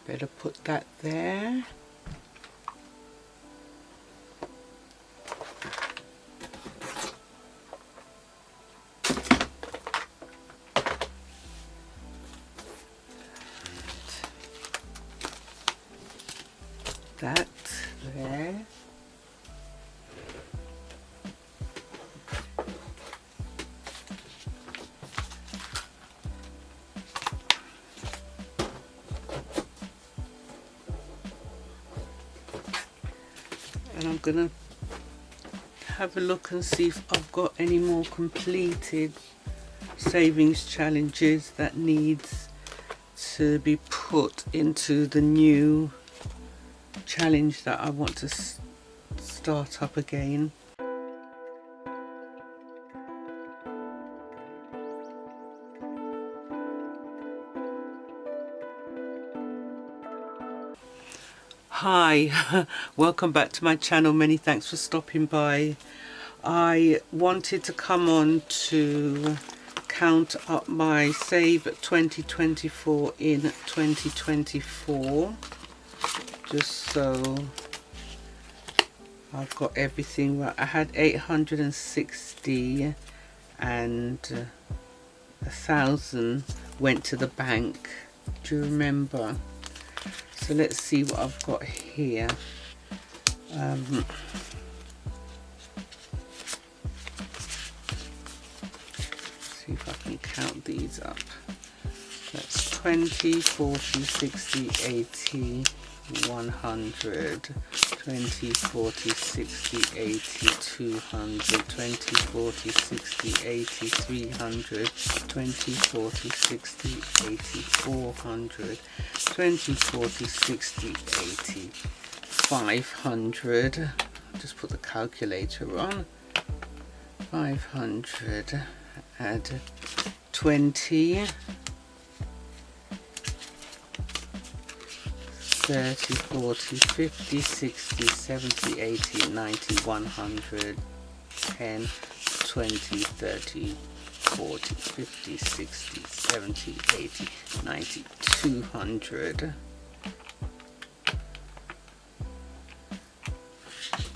Better put that there. That there. And I'm gonna have a look and see if I've got any more completed savings challenges that needs to be put into the new challenge that I want to start up again. Hi, welcome back to my channel. Many thanks for stopping by. I wanted to come on to count up my save 2024 in 2024, just so I've got everything right. I had 860 and 1,000 went to the bank. Do you remember? So let's see what I've got here. See if I can count these up. That's 20, 40, 60, 80, 100, 20, 40, 60, 80, 200, 20, 40, 60, 80, 300, 20, 40, 60, 80, 400, 20, 40, 60, 80, 500. I'll just put the calculator on. 500, add 20, 30, 40, 50, 60, 70, 80, 90, 100, 10, 20, 30, 40, 50, 60, 70, 80, 90, 200,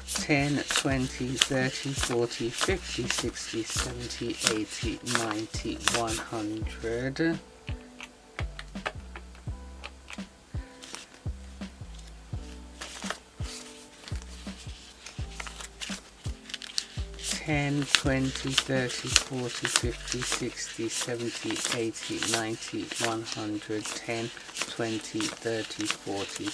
10, 20, 30, 40, 50, 60, 70, 80, 90, 100, 10, 20, 30, 40, 50, 60, 70, 80, 90, 100, 10, 20, 30, 40,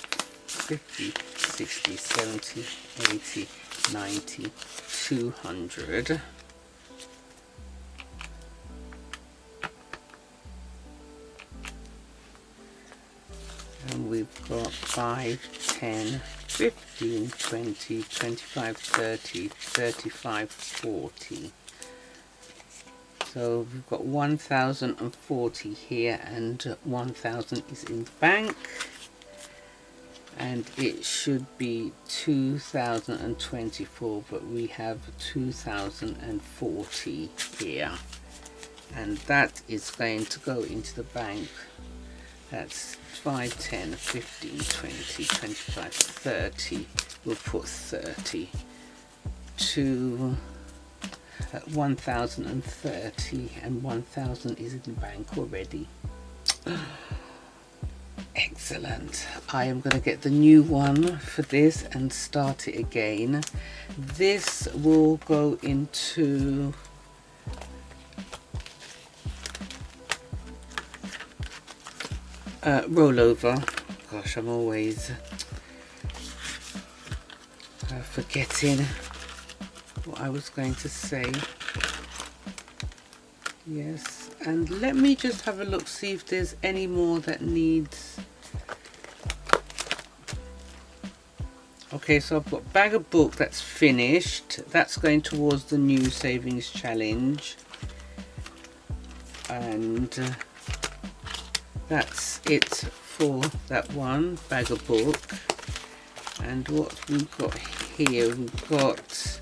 50, 60, 70, 80, 90, 200. And we've got 5, 10, 15, 20, 25, 30, 35, 40. So we've got 1,040 here, and 1,000 is in the bank, and it should be 2,024, but we have 2,040 here, and that is going to go into the bank. That's 5, 10, 15, 20, 25, 30. We'll put 30 to 1,030, and 1,000 is in the bank already. Excellent. I am going to get the new one for this and start it again. This will go into rollover. Gosh, I'm always forgetting what I was going to say. Yes, and let me just have a look, see if there's any more that needs. Okay, so I've got bag of book that's finished. That's going towards the new savings challenge, and that's it for that one bag of book. And what we've got here, we've got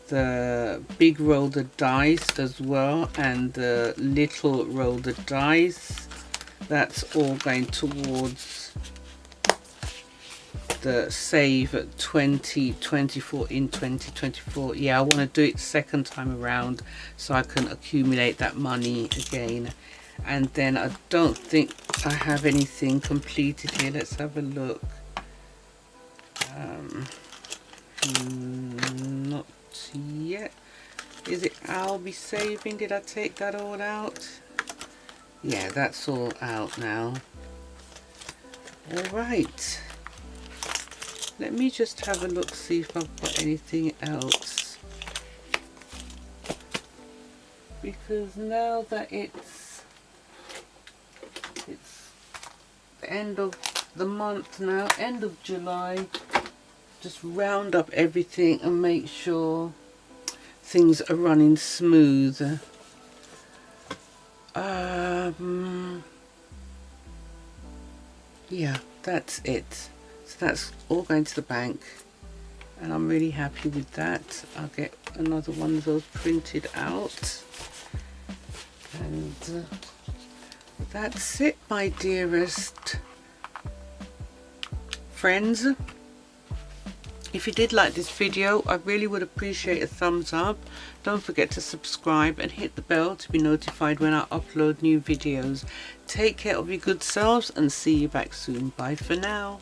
the big roll the dice as well, and the little roll the dice. That's all going towards the save at 2024 in 2024. Yeah, I want to do it second time around so I can accumulate that money again. And then I don't think I have anything completed here. Let's have a look. Not yet. Is it I'll be saving? Did I take that all out? Yeah, that's all out now. Alright. Let me just have a look, see if I've got anything else. Because now that it's the end of the month now, end of July, just round up everything and make sure things are running smooth. Yeah, that's it. So that's all going to the bank, and I'm really happy with that. I'll get another one of those printed out, and that's it, my dearest friends. If you did like this video, I really would appreciate a thumbs up. Don't forget to subscribe and hit the bell to be notified when I upload new videos. Take care of your good selves and see you back soon. Bye for now.